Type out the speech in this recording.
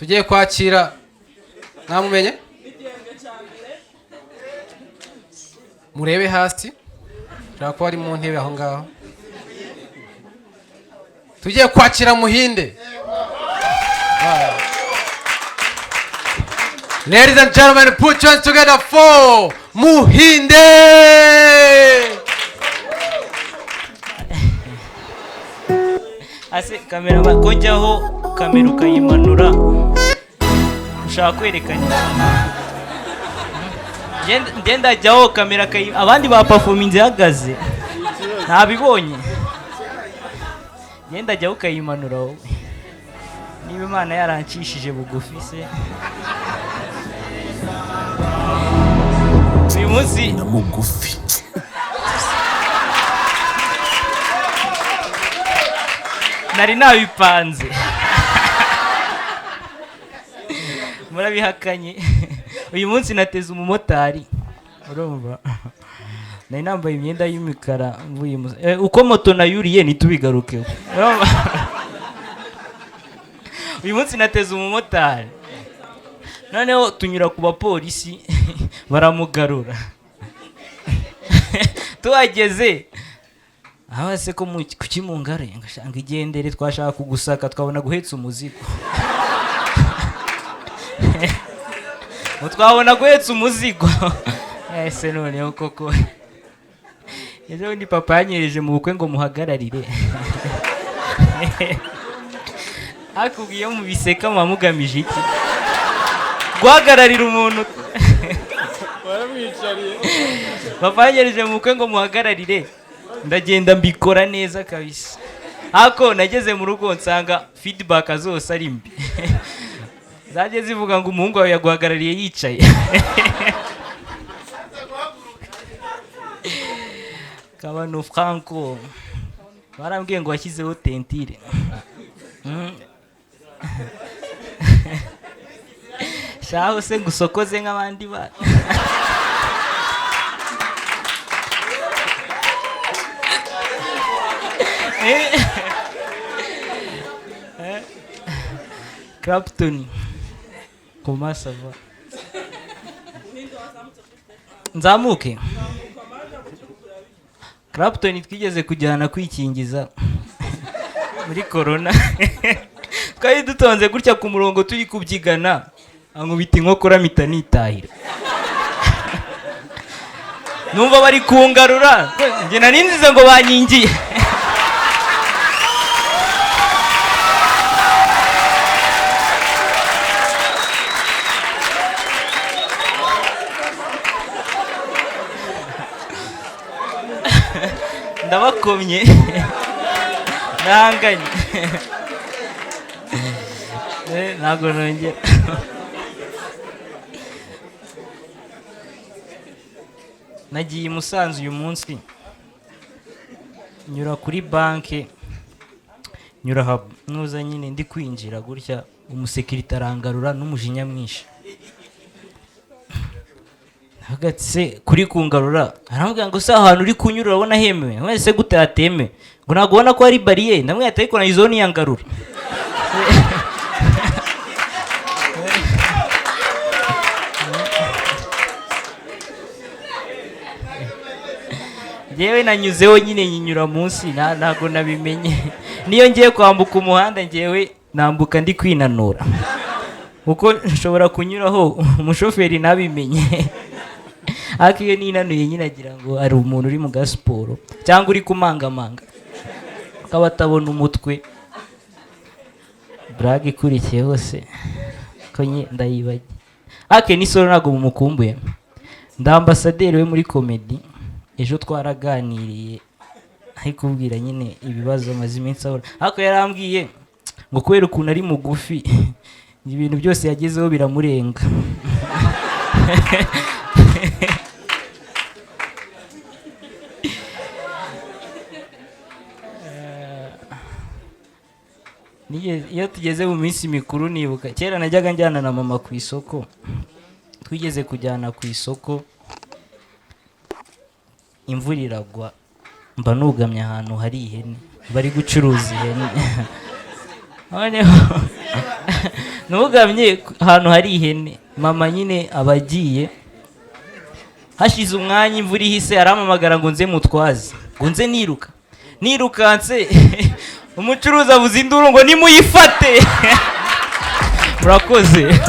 tugiye kwakira namumenye murebe hasi shaka ko ari mu ntebe aho ngaho tugiye kwakira Muhinde. Ladies and gentlemen, put your hands together for Muhinde. Ase kamera bakonjaho kamera ukayimanura ushaka kwerekana ngenda jyaho kamera abandi ba performance ihagaze ntabibonye ngenda jyaho ukayimanura wowe niba Imana yarancishije bugufi se uyu munsi mugufi nari nabipanze murabihakanye uyu munsi nateze umumotari urumva nari nambaye imyenda y'imikara mvuye uko moto nayuriye nitubigarukeho uyu munsi nateze umumotari noneho tunyura ku bapolisi baramugarura tuhageze aho se ko kuki mungare ngashanga igendere twashaka kugusaka twabona guhetsa umuzigo twabona guhetsa umuzigo ese noneho koko ejo ni papa yanyereje mu bukwe ngo muhagararire akubwiye mu biseka mugamije iki guhagararira umuntu waramwicariye papa yanyereje mu bukwe ngo muhagararire ndagenda mbikora neza kabisa ako nageze mu rugo nsanga feedback zose ari mbi zaje zivuga ngo umuhungu wawe yaguhagarariye yicaye kabano Franco barambwiye ngo washyizeho tentire shaho se gusokoze nk'abandi bana Clapton comment ça va nzamuke Clapton twigeze kujyana kwikingiza muri corona twari dutonze gutya ku murongo turi kubyigana ankubita inkokora mpita nitahira numva bari kungarura njye narinzize ngo banyingiye ndabakomye nanganye ntabwo nongera nagiye Musanze uyu munsi nyura kuri banke nyura nuza nyine ndi kwinjira gutya umusekirite arangarura n'umujinya mwinshi hagatse kuri kungarura arambwira ngo se ahantu uri kunyura urabona hemewe wese gute ateme ngo ntabwo ubona ko ari barriere ndamwe ariko na izoni yangarura Jewe nanyuzeho nyine nyinyura munsi ntago nabimenye niyo ngiye kwambuka umuhanda ngewe nambuka ndi kwinanura uko nshobora kunyuraho umushoferi nabimenye ariko iyo ninanuye nyine agira ngo ari umuntu uri mu gasiporo cyangwa uri kumangamanga akaba atabona umutwe brag ikurikiye hose ko ndayibagiye ake nisoro ntago mumukumbuye nda ambasaderi we muri comedy ejo twaraganiriye ari kubwira nyine ibibazo amaze iminsi ahora ariko yarambwiye ngo kubera ukuntu ari mugufi ibintu byose yagezeho biramurenga iyo tugeze mu minsi mikuru nibuka kera najyaga njyana na mama ku isoko twigeze kujyana ku isoko imvura iragwa mba nugamye ahantu hari ihene bari gucuruza ihene nugamye ahantu hari ihene, mama nyine abagiye, hashize umwanya imvura ihise arampamagara ngo nze mutwaze, ngo nze nirukanse umucuruzi avuza induru ngo nimuyifate. Murakoze.